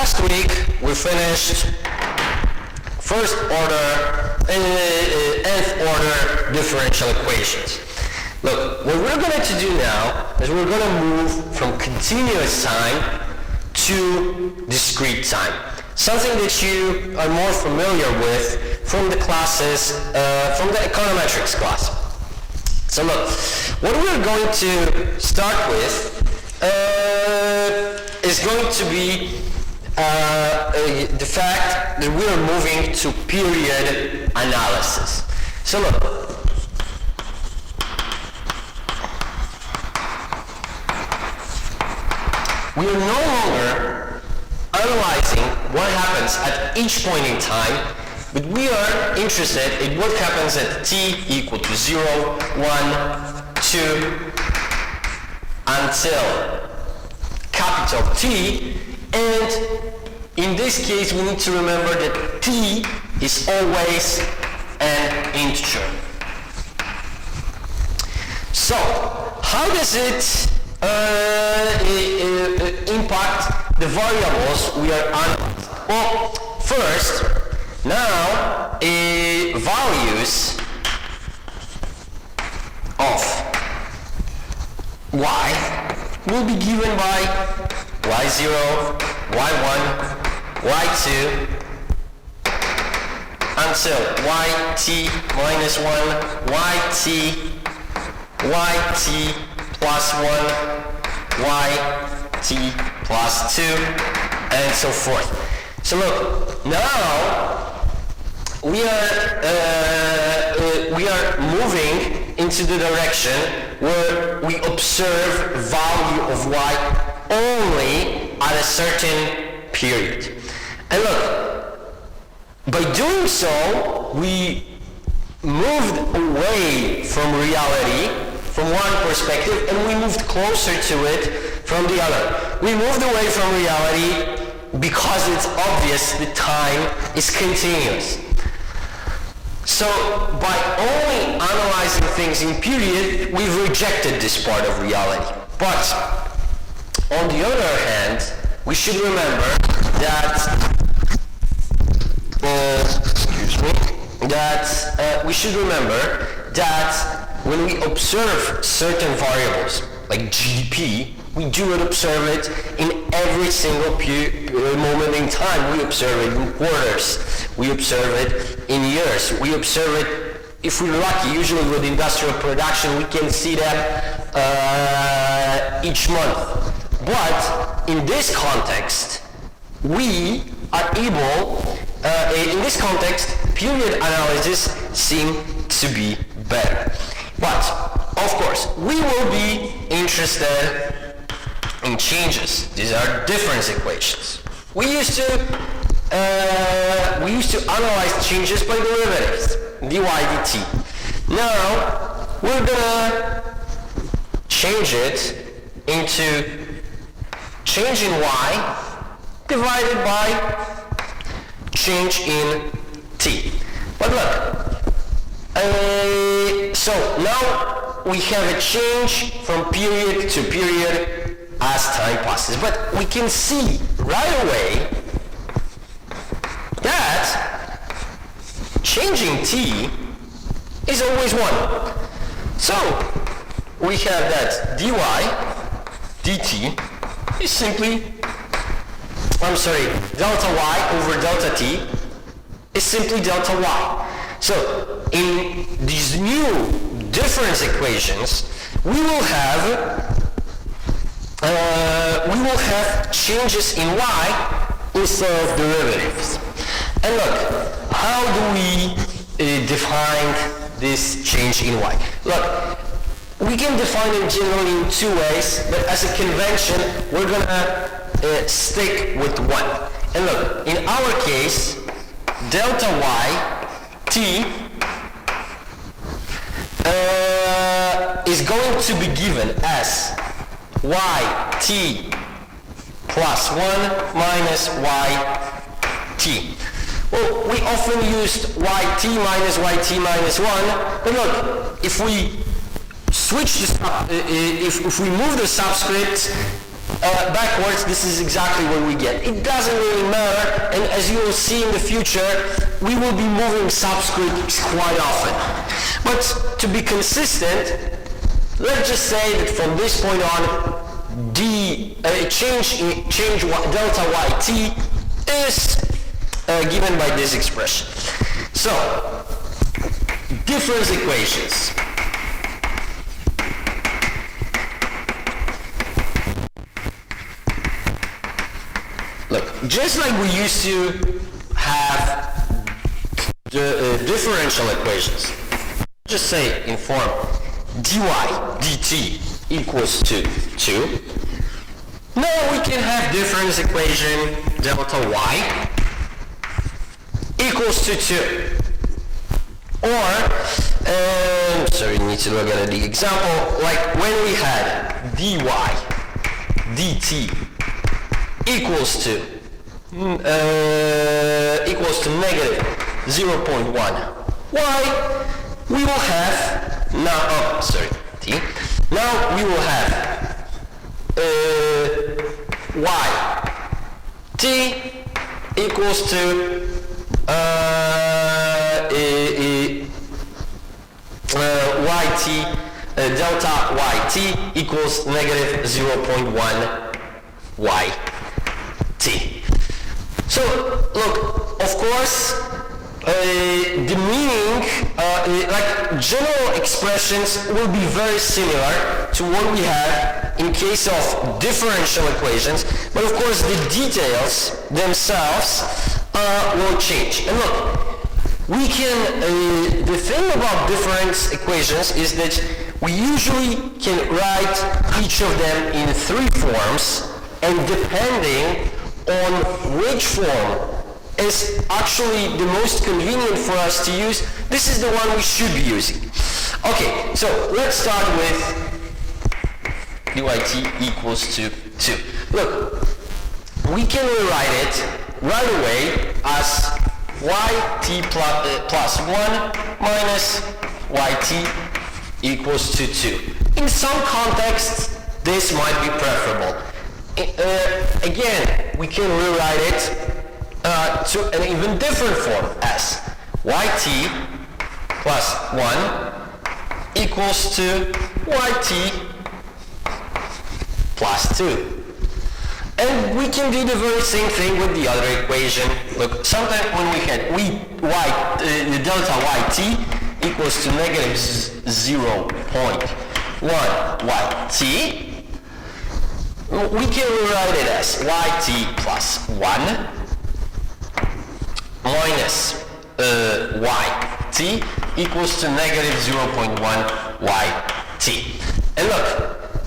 last week we finished first order, nth order differential equations. Look, what we're going to do now is we're going to move from continuous time to discrete time. Something that you are more familiar with from the classes, from the econometrics class. So look, what we're going to start with is going to be the fact that we are moving to period analysis. So look, we are no longer analyzing what happens at each point in time, but we are interested in what happens at t equal to 0, 1, 2, until capital T, and in this case we need to remember that t is always an integer. So, how does it impact the variables we are analyzing? Well, first, now values of y will be given by y0, y1, y2 until yt minus 1, yt plus 1, yt plus 2, and so forth. So look, now we are moving into the direction where we observe value of y only at a certain period. And look, by doing so, we moved away from reality from one perspective, and we moved closer to it from the other. We moved away from reality because it's obvious that time is continuous. So by only analyzing things in period, we've rejected this part of reality. But on the other hand, we should remember that when we observe certain variables like GDP, we do not observe it in every single moment in time. We observe it in quarters. We observe it in years. We observe it, if we're lucky, usually with industrial production, we can see that each month. But in this context, we are able, in this context, period analysis seem to be better. But, of course, we will be interested in changes. These are difference equations. We used to analyze changes by derivatives, dy dt. Now we're gonna change it into change in y divided by change in t. But look, so now we have a change from period to period as time passes. But we can see right away that changing t is always 1. So we have that dy dt is simply, delta y over delta t is simply delta y. So in these new difference equations, we will have changes in y instead of derivatives. And look, how do we define this change in y? Look, we can define it generally in two ways, but as a convention, we're gonna stick with one. And look, in our case, delta y t is going to be given as yt plus 1 minus yt. Well, we often used yt minus 1, but look, if we switch the if we move the subscript backwards, this is exactly what we get. It doesn't really matter, and as you will see in the future, we will be moving subscripts quite often. But to be consistent, let's just say that from this point on, change delta yt is given by this expression. So, difference equations. Look, just like we used to have the differential equations, just say in form dy dt equals to 2. Now we can have difference equation delta y equals to 2. Or, sorry, you need to look at the example, like when we had dy dt equals to negative 0.1 y, we will have now, t. Now we will have y t equals to yt delta yt equals negative 0.1 yt. So look, of course, the meaning, like general expressions, will be very similar to what we have in case of differential equations, but of course the details themselves will change. And look, we can, the thing about difference equations is that we usually can write each of them in 3 forms, and depending on which form is actually the most convenient for us to use, this is the one we should be using. Okay, so let's start with dyt equals to 2. Look, we can rewrite it right away as yt plus 1 minus yt equals to 2. In some contexts, this might be preferable. Again, we can rewrite it to an even different form as yt plus 1 equals to yt plus 2. And we can do the very same thing with the other equation. Look, sometimes when we had the delta yt equals to negative 0.1 yt, we can rewrite it as yt plus 1 minus yt equals to negative 0.1 yt. And look,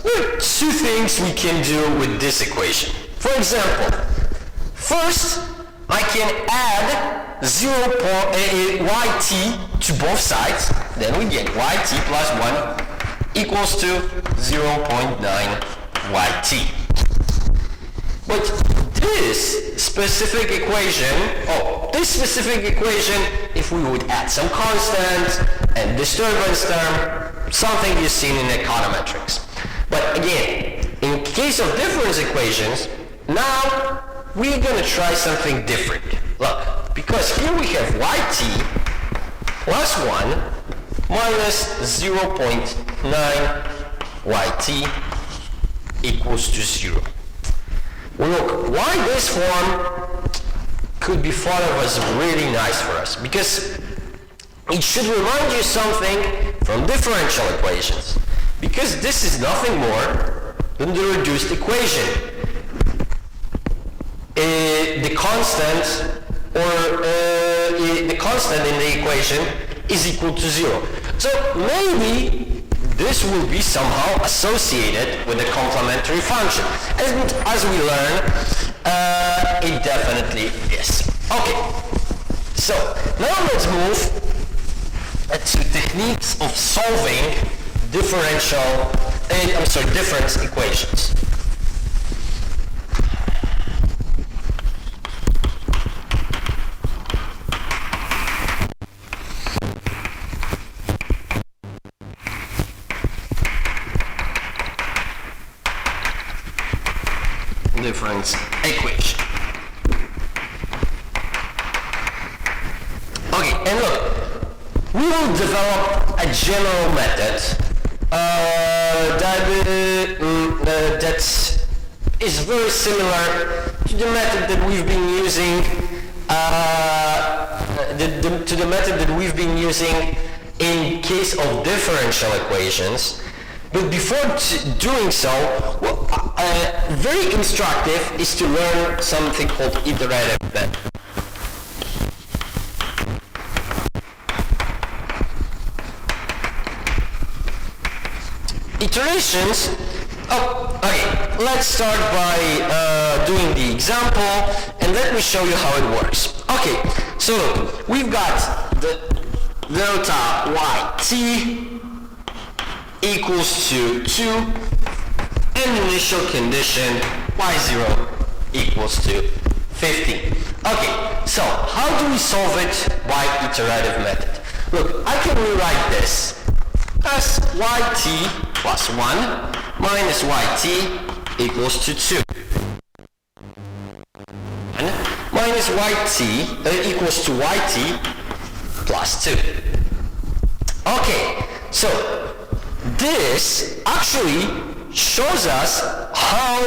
there are 2 things we can do with this equation. For example, first, I can add yt to both sides, then we get yt plus 1 equals to 0.9 yt. But this specific equation, if we would add some constant and disturbance term, something you've seen in econometrics. But again, in case of difference equations, now we're going to try something different. Look, because here we have yt plus 1 minus 0.9 yt equals to 0. Well, look, why this form could be thought of as really nice for us? Because it should remind you something from differential equations. Because this is nothing more than the reduced equation. The constant in the equation is equal to 0. So maybe this will be somehow associated with a complementary function. And as we learn, it definitely is. Okay, so now let's move to techniques of solving difference equations. difference equation. Okay, and look, we will develop a general method that is very similar to the method that we've been using in case of differential equations. But before doing so, very instructive is to learn something called iterative method. Iterations. Okay, let's start by doing the example, and let me show you how it works. Okay, so look, we've got the delta yt equals to 2, and initial condition y0 equals to 15. Okay, so how do we solve it by iterative method? Look, I can rewrite this as yt plus 1 minus yt equals to 2. And minus yt equals to yt plus 2. Okay, so this actually shows us how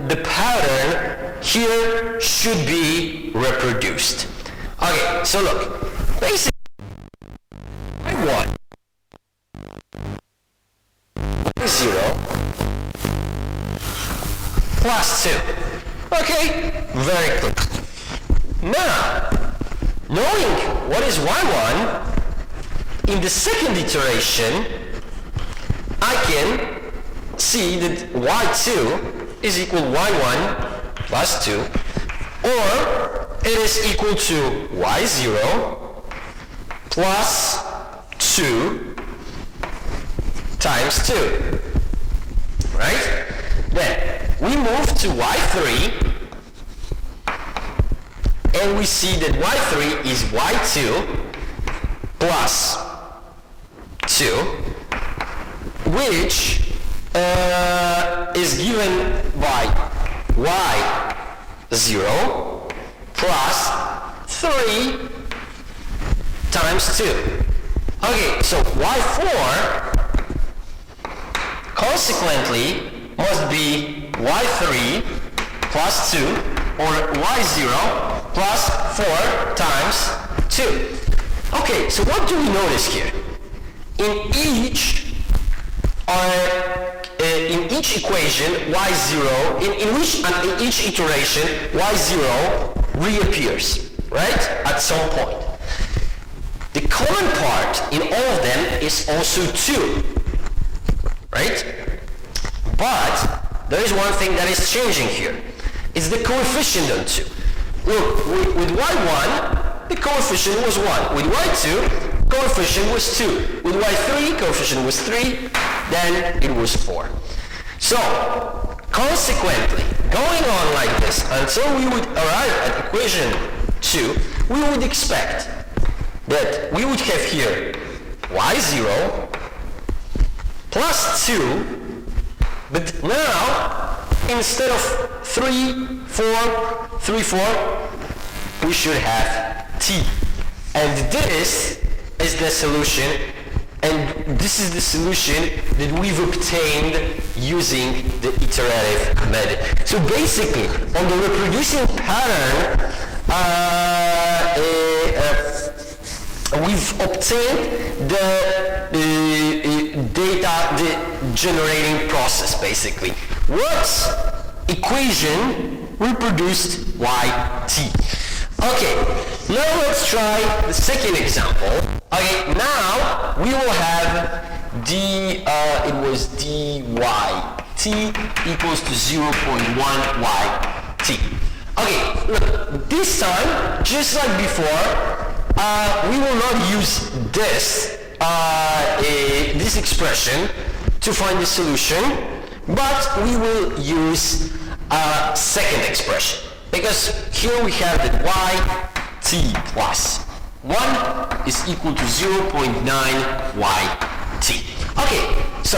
the pattern here should be reproduced. Okay, so look, basically y1 0 plus 2. Okay, very clear. Now, knowing what is y1, in the second iteration, I can see that y2 is equal to y1 plus 2, or it is equal to y0 plus 2 times 2, right? Then we move to y3, and we see that y3 is y2 plus 2, which is given by y0 plus 3 times 2. Okay, so y4 consequently must be y3 plus 2, or y0 plus 4 times 2. Okay, so what do we notice here? In each equation, y0, in each iteration, y0 reappears, right, at some point. The common part in all of them is also 2, right? But there is one thing that is changing here. It's the coefficient on 2. Look, with y1, the coefficient was 1. With y2, coefficient was 2. With y3, coefficient was 3. Then it was 4. So, consequently, going on like this until we would arrive at equation 2, we would expect that we would have here y0 plus 2, but now instead of 3, 4, 3, 4, we should have t. And this is the solution, and this is the solution that we've obtained using the iterative method. So basically, on the reproducing pattern, we've obtained the data, the generating process, basically. What equation reproduced yt? Okay, now let's try the second example. Okay, now we will have it was dyt equals to 0.1 yt. Okay, look, this time, just like before, we will not use this expression to find the solution, but we will use a second expression, because here we have that yt plus 1 is equal to 0.9 yt. Okay, so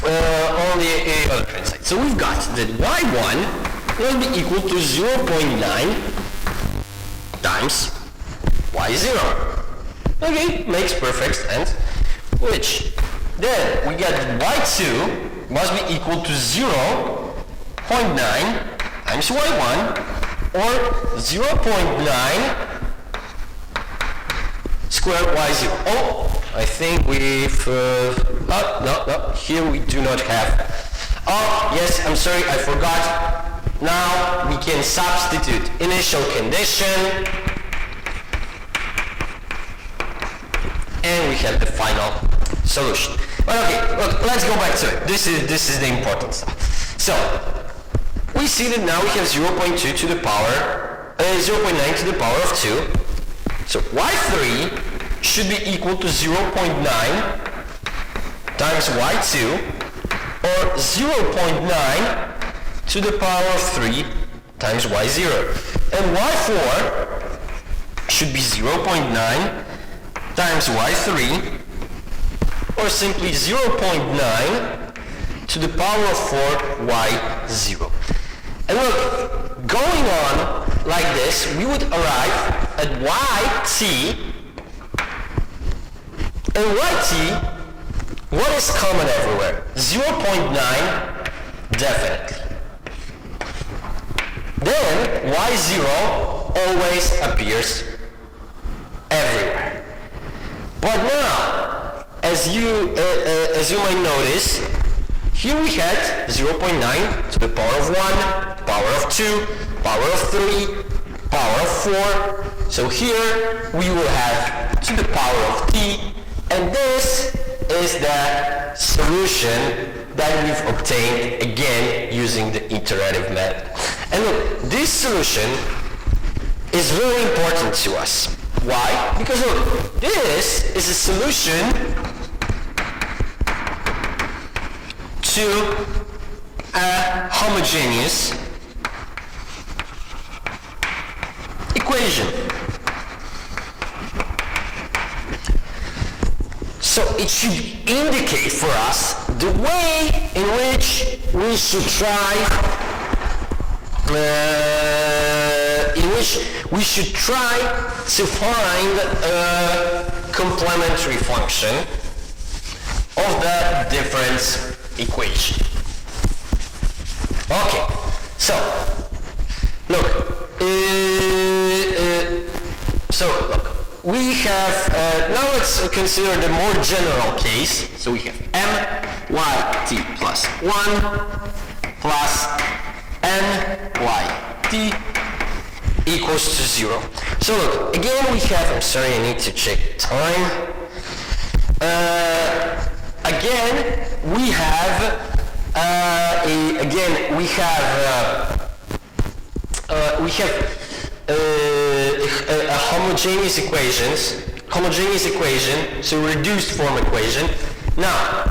on the other hand side. So we've got that y1 will be equal to 0.9 times y0. Okay, makes perfect sense. Which then we get y2 must be equal to 0.9 times y1, or 0.9 squared y0. Oh, I think we've no, here we do not have. Oh, yes, I'm sorry, I forgot. Now we can substitute initial condition, and we have the final solution. But okay, look, let's go back to it. This is the important stuff. So we see that now we have 0.2 to the power 0.9 to the power of 2. So y3 should be equal to 0.9 times y2, or 0.9 to the power of 3 times y0. And y4 should be 0.9 times y3, or simply 0.9 to the power of 4 y0. And look, going on like this, we would arrive at yt, and yt, what is common everywhere? 0.9, definitely. Then y0 always appears everywhere. But now, as you might notice, here we had 0.9 to the power of 1, power of 2, power of 3, power of 4. So here we will have to the power of t, and this is the solution that we've obtained again using the iterative method. And look, this solution is very important to us. Why? Because look, this is a solution to a homogeneous equation. So it should indicate for us the way in which we should try to find a complementary function of the difference equation. Okay, so look, we have, now let's consider the more general case. So we have myt plus 1 plus nyt equals to 0. So look, again we have, I'm sorry, I need to check time. Again we have a homogeneous equation, so reduced form equation. Now,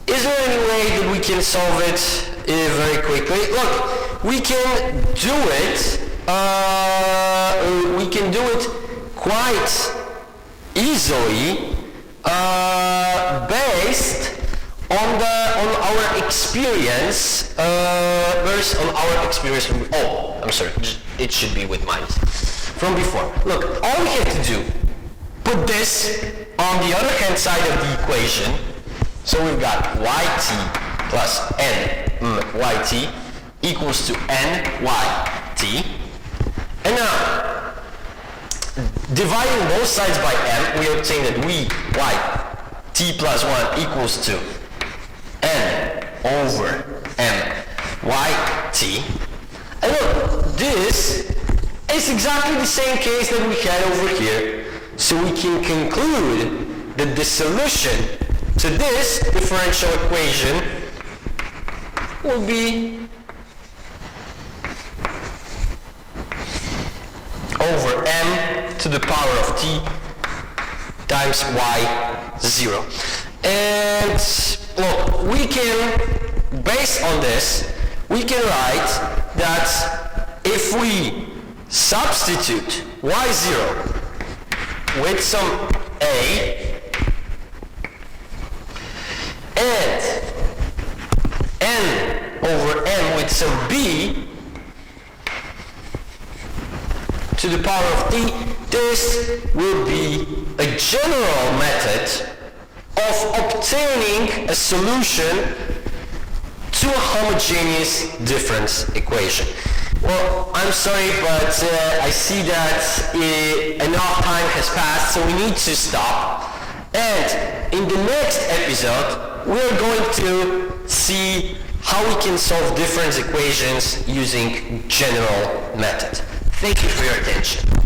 is there any way that we can solve it very quickly? Look, we can do it. Quite easily, based on our experience. From, oh, I'm sorry. It should be with minus from before. Look, all we have to do, put this on the other hand side of the equation. So we've got yt plus nyt equals to nyt. And now, dividing both sides by m, we obtain that yt plus 1 equals to n over myt. And look, this is exactly the same case that we had over here. So we can conclude that the solution to this differential equation will be over m to the power of t times y0. And look, we can, based on this, we can write that if we substitute y0 with some a and with some b to the power of t, this will be a general method of obtaining a solution to a homogeneous difference equation. Well, I'm sorry, but I see that enough time has passed, so we need to stop. And in the next episode, we're going to see how we can solve difference equations using general method. Thank you for your attention.